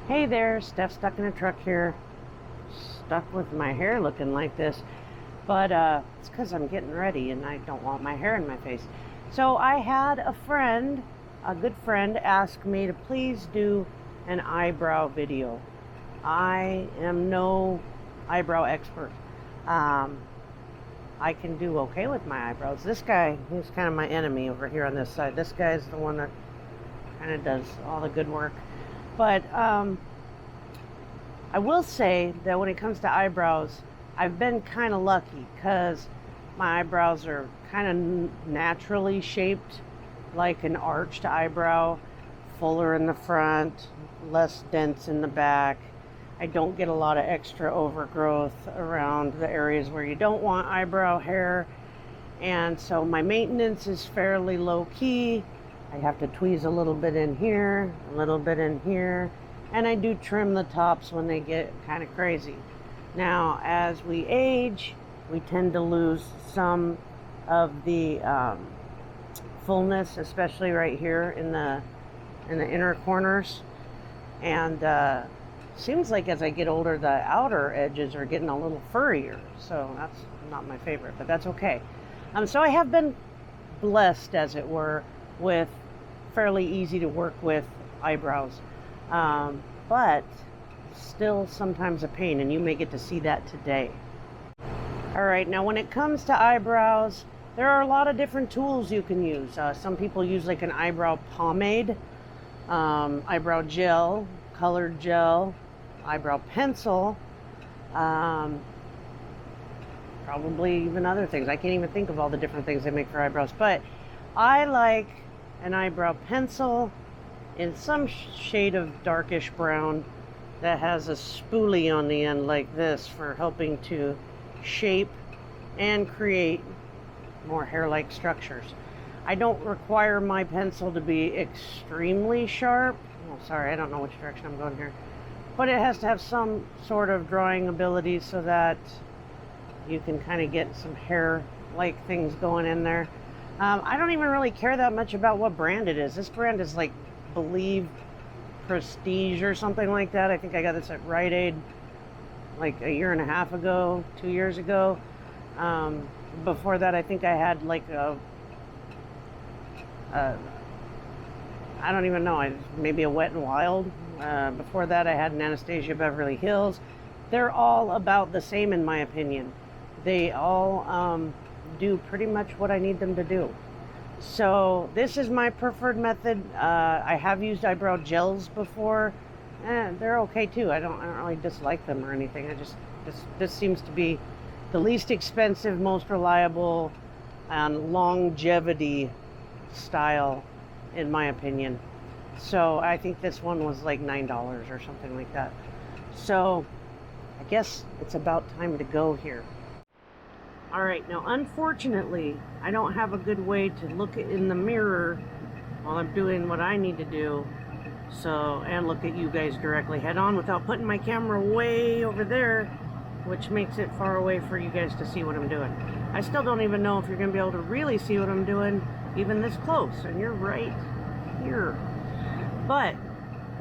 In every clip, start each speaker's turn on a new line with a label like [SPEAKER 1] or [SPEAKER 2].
[SPEAKER 1] Hey there, Steph stuck in a truck here. Stuck with my hair looking like this. But it's because I'm getting ready and I don't want my hair in my face. So I had a friend, a good friend, ask me to please do an eyebrow video. I am no eyebrow expert. I can do okay with my eyebrows. This guy, he's kind of my enemy over here on this side. This guy's the one that kind of does all the good work. But I will say that when it comes to eyebrows, I've been kind of lucky because my eyebrows are kind of naturally shaped like an arched eyebrow, fuller in the front, less dense in the back. I don't get a lot of extra overgrowth around the areas where you don't want eyebrow hair. And so my maintenance is fairly low key. I have to tweeze a little bit in here, a little bit in here, and I do trim the tops when they get kind of crazy. Now, as we age, we tend to lose some of the fullness, especially right here in the inner corners. And seems like as I get older, the outer edges are getting a little furrier. So that's not my favorite, but that's okay. So I have been blessed, as it were, with fairly easy to work with eyebrows, but still sometimes a pain, and you may get to see that today. All right, now when it comes to eyebrows, there are a lot of different tools you can use. Some people use like an eyebrow pomade, eyebrow gel, colored gel, eyebrow pencil, probably even other things. I can't even think of all the different things they make for eyebrows, but I like an eyebrow pencil in some shade of darkish brown that has a spoolie on the end like this for helping to shape and create more hair-like structures. I don't require my pencil to be extremely sharp. Oh, sorry, I don't know which direction I'm going here. But it has to have some sort of drawing ability so that you can kind of get some hair-like things going in there. I don't even really care that much about what brand it is. This brand is like Believe Prestige or something like that. I think I got this at Rite Aid like a year and a half ago, 2 years ago. Before that, I think I had like I don't even know, maybe a Wet n Wild. Before that, I had an Anastasia Beverly Hills. They're all about the same in my opinion. They all do pretty much what I need them to do. So this is my preferred method. I have used eyebrow gels before, and they're okay too. I don't really dislike them or anything. This seems to be the least expensive, most reliable, and longevity style, in my opinion. So I think this one was like $9 or something like that. So I guess it's about time to go here. All right, now unfortunately, I don't have a good way to look in the mirror while I'm doing what I need to do. So, and look at you guys directly head on without putting my camera way over there, which makes it far away for you guys to see what I'm doing. I still don't even know if you're gonna be able to really see what I'm doing even this close, and you're right here. But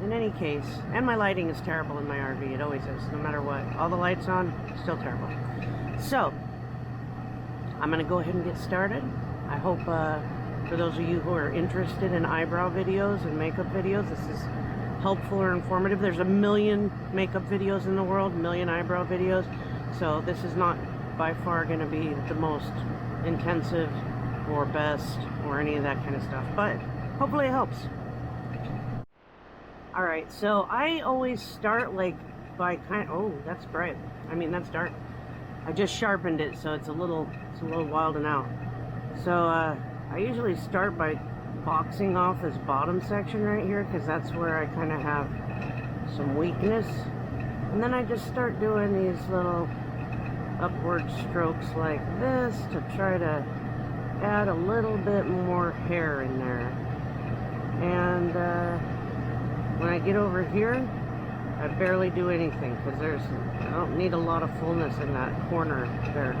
[SPEAKER 1] in any case, and my lighting is terrible in my RV, it always is, no matter what. All the lights on, still terrible. So, I'm going to go ahead and get started. I hope for those of you who are interested in eyebrow videos and makeup videos, this is helpful or informative. There's a million makeup videos in the world, a million eyebrow videos. So this is not by far going to be the most intensive or best or any of that kind of stuff. But hopefully it helps. Alright, so I always start like by oh, that's bright. I mean, that's dark. I just sharpened it, so it's a little wild and out. So I usually start by boxing off this bottom section right here, because that's where I kind of have some weakness. And then I just start doing these little upward strokes like this to try to add a little bit more hair in there. And when I get over here, I barely do anything because I don't need a lot of fullness in that corner there.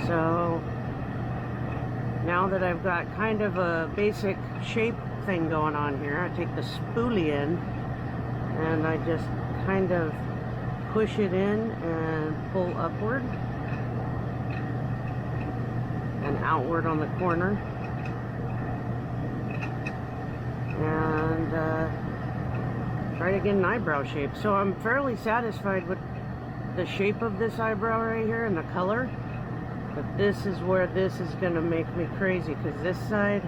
[SPEAKER 1] So now that I've got kind of a basic shape thing going on here, I take the spoolie in and I just kind of push it in and pull upward and outward on the corner, and try to get an eyebrow shape. So I'm fairly satisfied with the shape of this eyebrow right here and the color, but this is where this is going to make me crazy, because this side,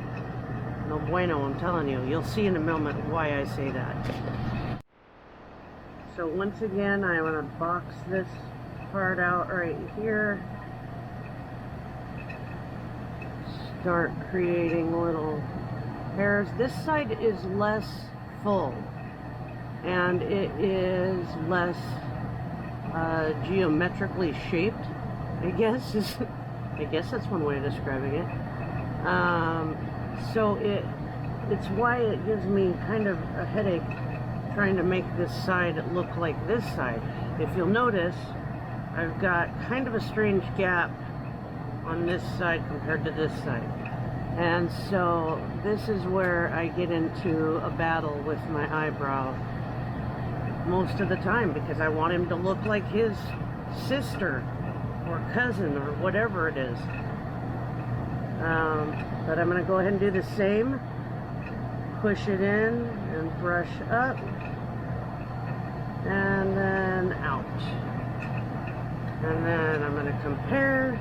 [SPEAKER 1] no bueno, I'm telling you. You'll see in a moment why I say that. So once again, I want to box this part out right here. Start creating little hairs. This side is less full, and it is less geometrically shaped, I guess that's one way of describing it. So it's why it gives me kind of a headache trying to make this side look like this side. If you'll notice, I've got kind of a strange gap on this side compared to this side. And so this is where I get into a battle with my eyebrow most of the time, because I want him to look like his sister or cousin or whatever it is. But I'm going to go ahead and do the same. Push it in and brush up, and then out. And then I'm going to compare.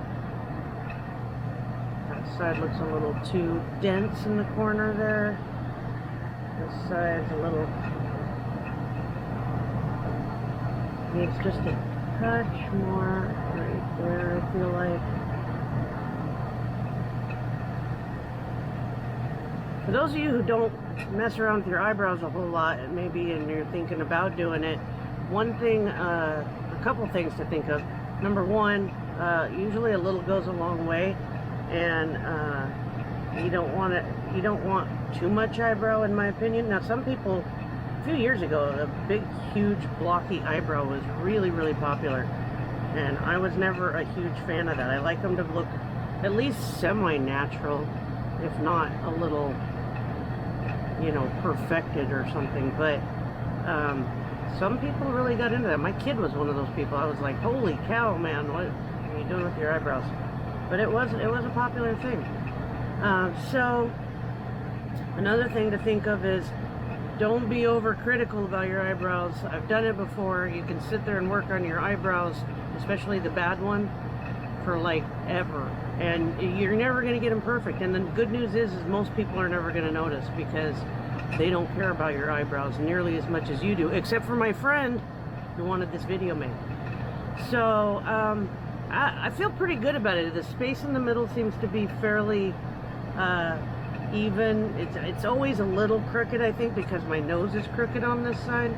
[SPEAKER 1] That side looks a little too dense in the corner there. This side's a little, needs just a touch more right there, I feel like. For those of you who don't mess around with your eyebrows a whole lot, and maybe and you're thinking about doing it, one thing, a couple things to think of. Number one, usually a little goes a long way, and you don't want too much eyebrow, in my opinion. Now, some people, a few years ago, a big, huge, blocky eyebrow was really, really popular, and I was never a huge fan of that. I like them to look at least semi-natural, if not a little, you know, perfected or something. But some people really got into that. My kid was one of those people. I was like, holy cow, man, what are you doing with your eyebrows? But it was a popular thing. So another thing to think of is, don't be overcritical about your eyebrows. I've done it before. You can sit there and work on your eyebrows, especially the bad one, for like ever, and you're never going to get them perfect. And the good news is most people are never going to notice, because they don't care about your eyebrows nearly as much as you do, except for my friend who wanted this video made. So I feel pretty good about it. The space in the middle seems to be fairly even. It's always a little crooked, I think, because my nose is crooked on this side.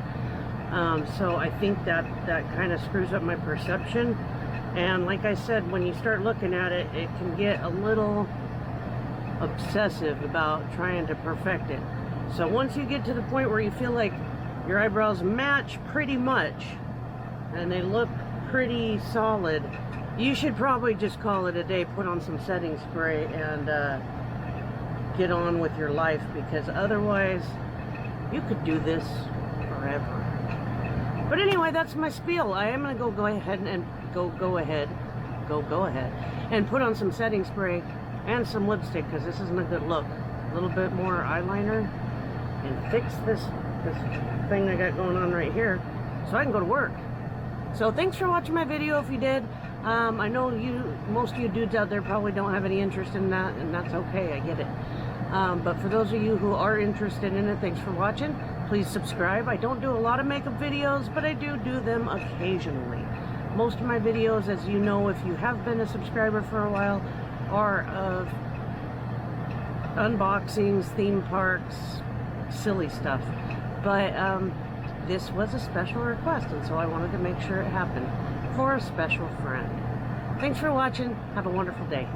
[SPEAKER 1] So I think that kind of screws up my perception. And like I said, when you start looking at it, it can get a little obsessive about trying to perfect it. So once you get to the point where you feel like your eyebrows match pretty much, and they look pretty solid, you should probably just call it a day, put on some setting spray, and get on with your life, because otherwise you could do this forever. But anyway, that's my spiel. I am going to go ahead and go ahead and put on some setting spray and some lipstick, because this isn't a good look. A little bit more eyeliner, and fix this thing I got going on right here, so I can go to work. So thanks for watching my video if you did. I know most of you dudes out there probably don't have any interest in that, and that's okay, I get it. But for those of you who are interested in it, thanks for watching. Please subscribe. I don't do a lot of makeup videos, but I do them occasionally. Most of my videos, as you know, if you have been a subscriber for a while, are of unboxings, theme parks, silly stuff. But this was a special request, and so I wanted to make sure it happened for a special friend. Thanks for watching. Have a wonderful day.